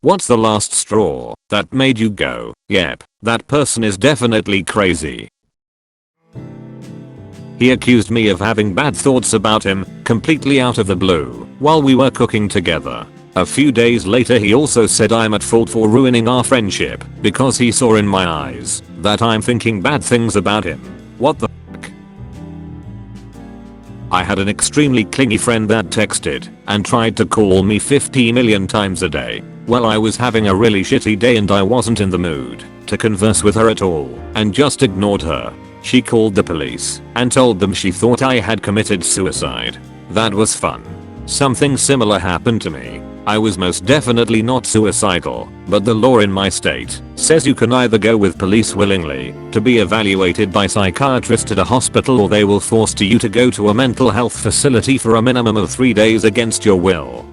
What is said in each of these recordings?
What's the last straw that made you go, yep, that person is definitely crazy? He accused me of having bad thoughts about him, completely out of the blue, while we were cooking together. A few days later he also said I'm at fault for ruining our friendship because he saw in my eyes that I'm thinking bad things about him. What the fuck? I had an extremely clingy friend that texted and tried to call me 50 million times a day. Well, I was having a really shitty day and I wasn't in the mood to converse with her at all and just ignored her. She called the police and told them she thought I had committed suicide. That was fun. Something similar happened to me. I was most definitely not suicidal, but the law in my state says you can either go with police willingly to be evaluated by psychiatrist at a hospital, or they will force you to go to a mental health facility for a minimum of 3 days against your will.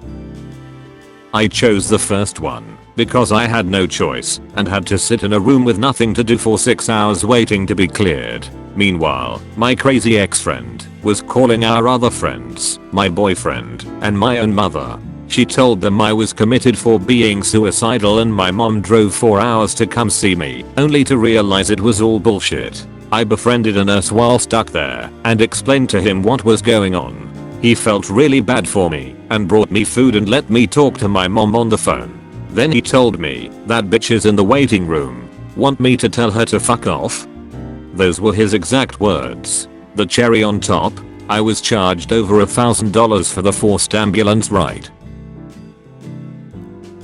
I chose the first one because I had no choice and had to sit in a room with nothing to do for 6 hours waiting to be cleared. Meanwhile, my crazy ex-friend was calling our other friends, my boyfriend, and my own mother. She told them I was committed for being suicidal, and my mom drove 4 hours to come see me, only to realize it was all bullshit. I befriended a nurse while stuck there and explained to him what was going on. He felt really bad for me and brought me food and let me talk to my mom on the phone. Then he told me that bitch is in the waiting room. Want me to tell her to fuck off? Those were his exact words. The cherry on top, I was charged over $1,000 for the forced ambulance ride.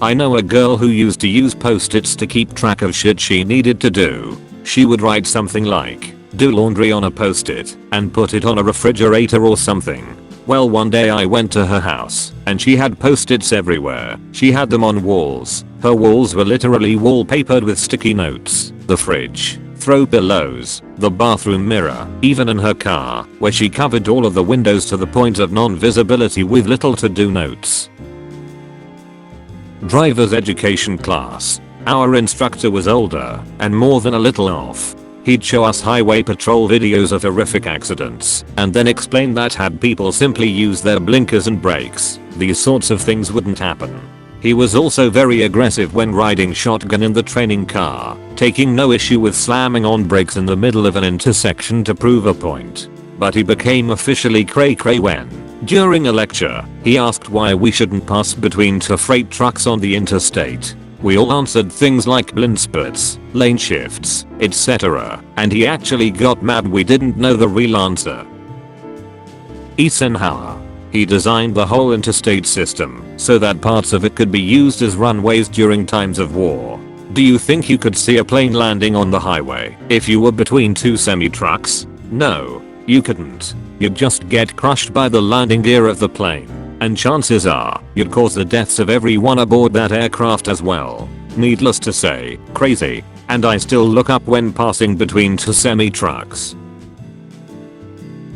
I know a girl who used to use post-its to keep track of shit she needed to do. She would write something like, do laundry on a post-it, and put it on a refrigerator or something. Well, one day I went to her house, and she had post-its everywhere. She had them on walls. Her walls were literally wallpapered with sticky notes. The fridge, throw pillows, the bathroom mirror, even in her car, where she covered all of the windows to the point of non-visibility with little to do notes. Driver's education class. Our instructor was older and more than a little off. He'd show us highway patrol videos of horrific accidents and then explain that had people simply use their blinkers and brakes, these sorts of things wouldn't happen. He was also very aggressive when riding shotgun in the training car, taking no issue with slamming on brakes in the middle of an intersection to prove a point. But he became officially cray-cray when, during a lecture, he asked why we shouldn't pass between two freight trucks on the interstate. We all answered things like blind spots, lane shifts, etc., and he actually got mad we didn't know the real answer. Eisenhower. He designed the whole interstate system so that parts of it could be used as runways during times of war. Do you think you could see a plane landing on the highway if you were between two semi-trucks? No, you couldn't. You'd just get crushed by the landing gear of the plane. And chances are, you'd cause the deaths of everyone aboard that aircraft as well. Needless to say, crazy. And I still look up when passing between two semi-trucks.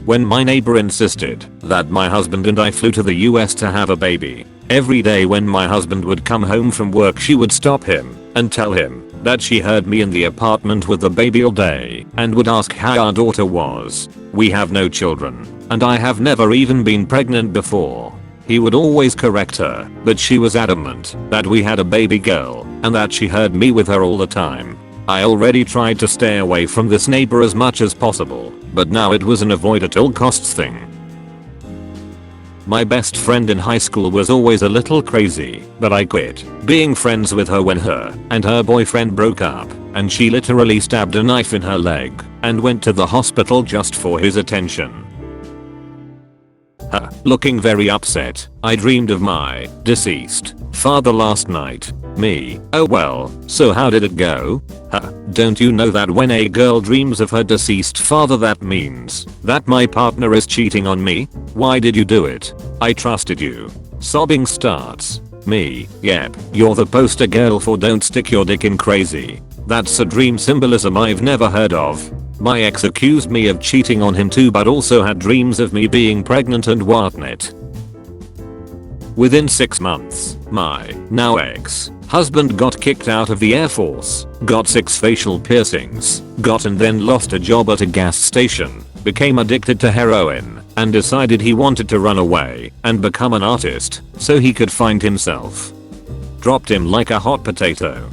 When my neighbor insisted that my husband and I flew to the US to have a baby, every day when my husband would come home from work she would stop him and tell him that she heard me in the apartment with the baby all day and would ask how our daughter was. We have no children, and I have never even been pregnant before. He would always correct her, but she was adamant that we had a baby girl and that she heard me with her all the time. I already tried to stay away from this neighbor as much as possible, but now it was an avoid at all costs thing. My best friend in high school was always a little crazy, but I quit being friends with her when her and her boyfriend broke up, and she literally stabbed a knife in her leg and went to the hospital just for his attention. Looking very upset, I dreamed of my deceased father last night. Me, oh well, so how did it go? Don't you know that when a girl dreams of her deceased father that means that my partner is cheating on me? Why did you do it? I trusted you. Sobbing starts. Me, yep, you're the poster girl for don't stick your dick in crazy. That's a dream symbolism I've never heard of. My ex accused me of cheating on him too, but also had dreams of me being pregnant and whatnot. Within 6 months, my now ex husband got kicked out of the Air Force, got 6 facial piercings, got and then lost a job at a gas station, became addicted to heroin, and decided he wanted to run away and become an artist so he could find himself. dropped him like a hot potato.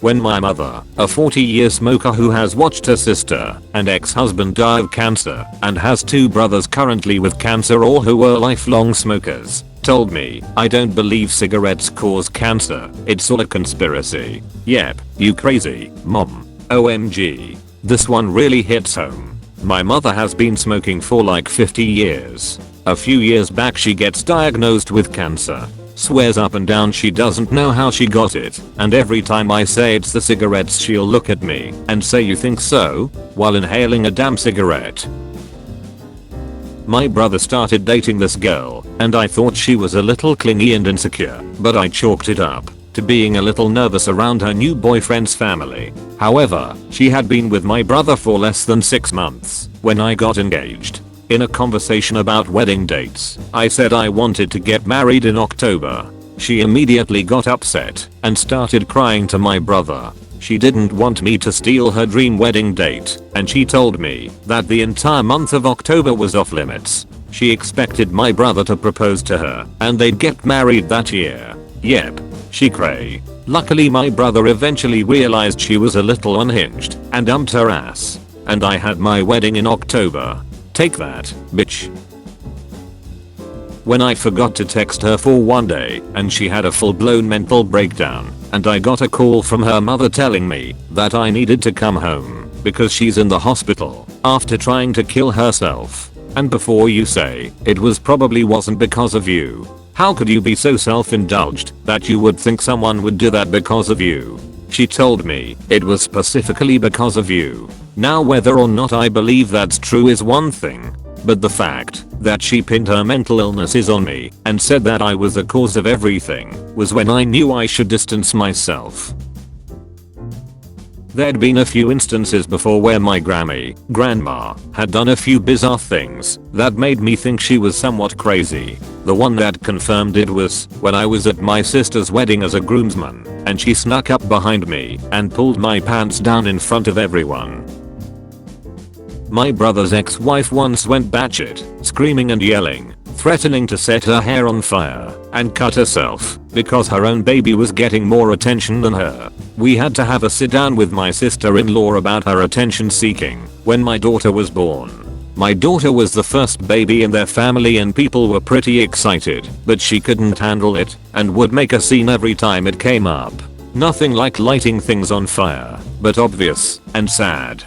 When my mother, a 40-year smoker who has watched her sister and ex-husband die of cancer and has 2 brothers currently with cancer all who were lifelong smokers, told me, "I don't believe cigarettes cause cancer, it's all a conspiracy." Yep, you crazy, mom. OMG. This one really hits home. My mother has been smoking for like 50 years. A few years back she gets diagnosed with cancer. Swears up and down she doesn't know how she got it, and every time I say it's the cigarettes she'll look at me and say, "You think so?" while inhaling a damn cigarette. My brother started dating this girl, and I thought she was a little clingy and insecure, but I chalked it up to being a little nervous around her new boyfriend's family. However, she had been with my brother for less than 6 months when I got engaged. In a conversation about wedding dates, I said I wanted to get married in October. She immediately got upset and started crying to my brother. She didn't want me to steal her dream wedding date, and she told me that the entire month of October was off limits. She expected my brother to propose to her and they'd get married that year. Yep, she cray. Luckily my brother eventually realized she was a little unhinged and dumped her ass, and I had my wedding in October. Take that, bitch. When I forgot to text her for one day and she had a full-blown mental breakdown, and I got a call from her mother telling me that I needed to come home because she's in the hospital after trying to kill herself. And before you say, it probably wasn't because of you. How could you be so self-indulged that you would think someone would do that because of you? She told me it was specifically because of you. Now whether or not I believe that's true is one thing, but the fact that she pinned her mental illnesses on me and said that I was the cause of everything was when I knew I should distance myself. There'd been a few instances before where my grandma had done a few bizarre things that made me think she was somewhat crazy. The one that confirmed it was when I was at my sister's wedding as a groomsman and she snuck up behind me and pulled my pants down in front of everyone. My brother's ex-wife once went batshit, screaming and yelling, threatening to set her hair on fire and cut herself because her own baby was getting more attention than her. We had to have a sit down with my sister-in-law about her attention seeking when my daughter was born. My daughter was the first baby in their family and people were pretty excited, but she couldn't handle it and would make a scene every time it came up. Nothing like lighting things on fire, but obvious and sad.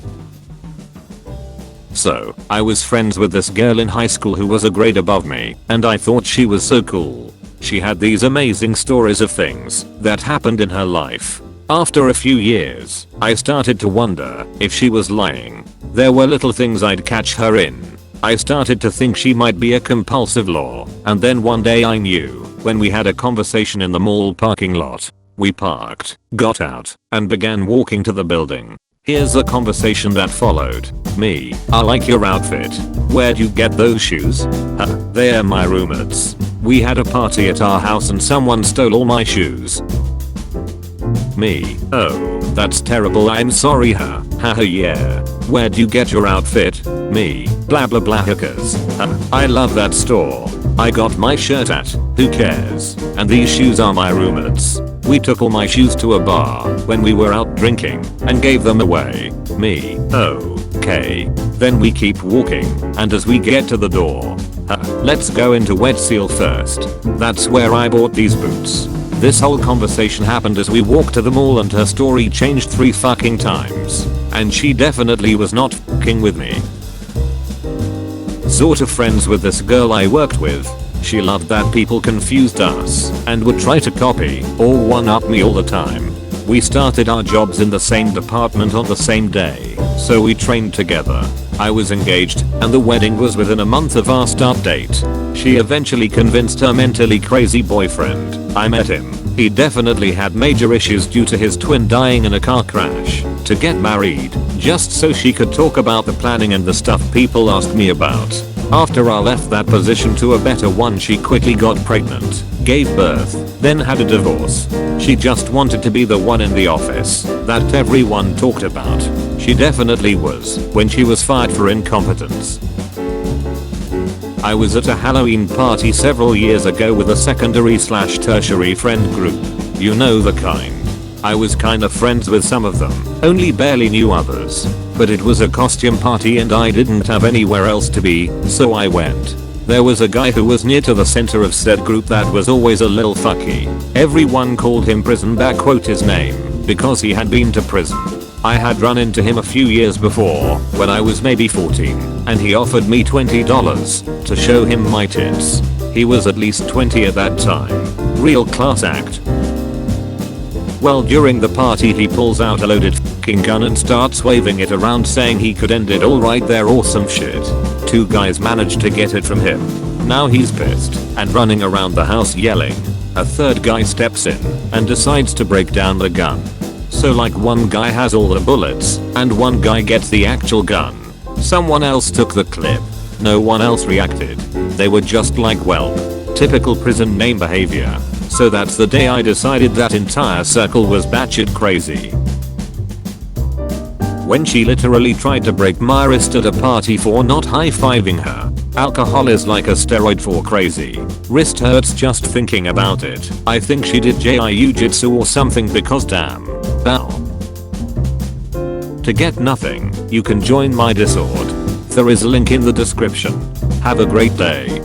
So, I was friends with this girl in high school who was a grade above me, and I thought she was so cool. She had these amazing stories of things that happened in her life. After a few years, I started to wonder if she was lying. There were little things I'd catch her in. I started to think she might be a compulsive law, and then one day I knew when we had a conversation in the mall parking lot. We parked, got out, and began walking to the building. Here's the conversation that followed. Me, "I like your outfit. Where'd you get those shoes?" "They're my roommates. We had a party at our house and someone stole all my shoes." Me, "Oh, that's terrible, I'm sorry." Haha, "Yeah. Where'd you get your outfit?" Me, "Blah blah blah hookers. I love that store. I got my shirt at, who cares? And these shoes are my roommates. We took all my shoes to a bar when we were out drinking and gave them away." Me, "Okay." Then we keep walking, and as we get to the door, "Let's go into Wet Seal first. That's where I bought these boots." This whole conversation happened as we walked to the mall and her story changed 3 fucking times. And she definitely was not fucking with me. Sort of friends with this girl I worked with. She loved that people confused us and would try to copy or one-up me all the time. We started our jobs in the same department on the same day, so we trained together. I was engaged and the wedding was within a month of our start date. She eventually convinced her mentally crazy boyfriend. I met him. He definitely had major issues due to his twin dying in a car crash, to get married, just so she could talk about the planning and the stuff people asked me about. After I left that position to a better one, she quickly got pregnant, gave birth, then had a divorce. She just wanted to be the one in the office that everyone talked about. She definitely was when she was fired for incompetence. I was at a Halloween party several years ago with a secondary/tertiary friend group. You know the kind. I was kinda friends with some of them, only barely knew others. But it was a costume party and I didn't have anywhere else to be, so I went. There was a guy who was near to the center of said group that was always a little fucky. Everyone called him prison his name, because he had been to prison. I had run into him a few years before, when I was maybe 14, and he offered me $20 to show him my tits. He was at least 20 at that time. Real class act. Well, during the party he pulls out a loaded fucking gun and starts waving it around saying he could end it all right there or some shit. 2 guys managed to get it from him. Now he's pissed and running around the house yelling. A 3rd guy steps in and decides to break down the gun. So like one guy has all the bullets and one guy gets the actual gun. Someone else took the clip. No one else reacted. They were just like, well, typical prison name behavior. So that's the day I decided that entire circle was batshit crazy. When she literally tried to break my wrist at a party for not high-fiving her. Alcohol is like a steroid for crazy. Wrist hurts just thinking about it. I think she did jiu-jitsu or something because damn. Ow. To get nothing, you can join my Discord. There is a link in the description. Have a great day.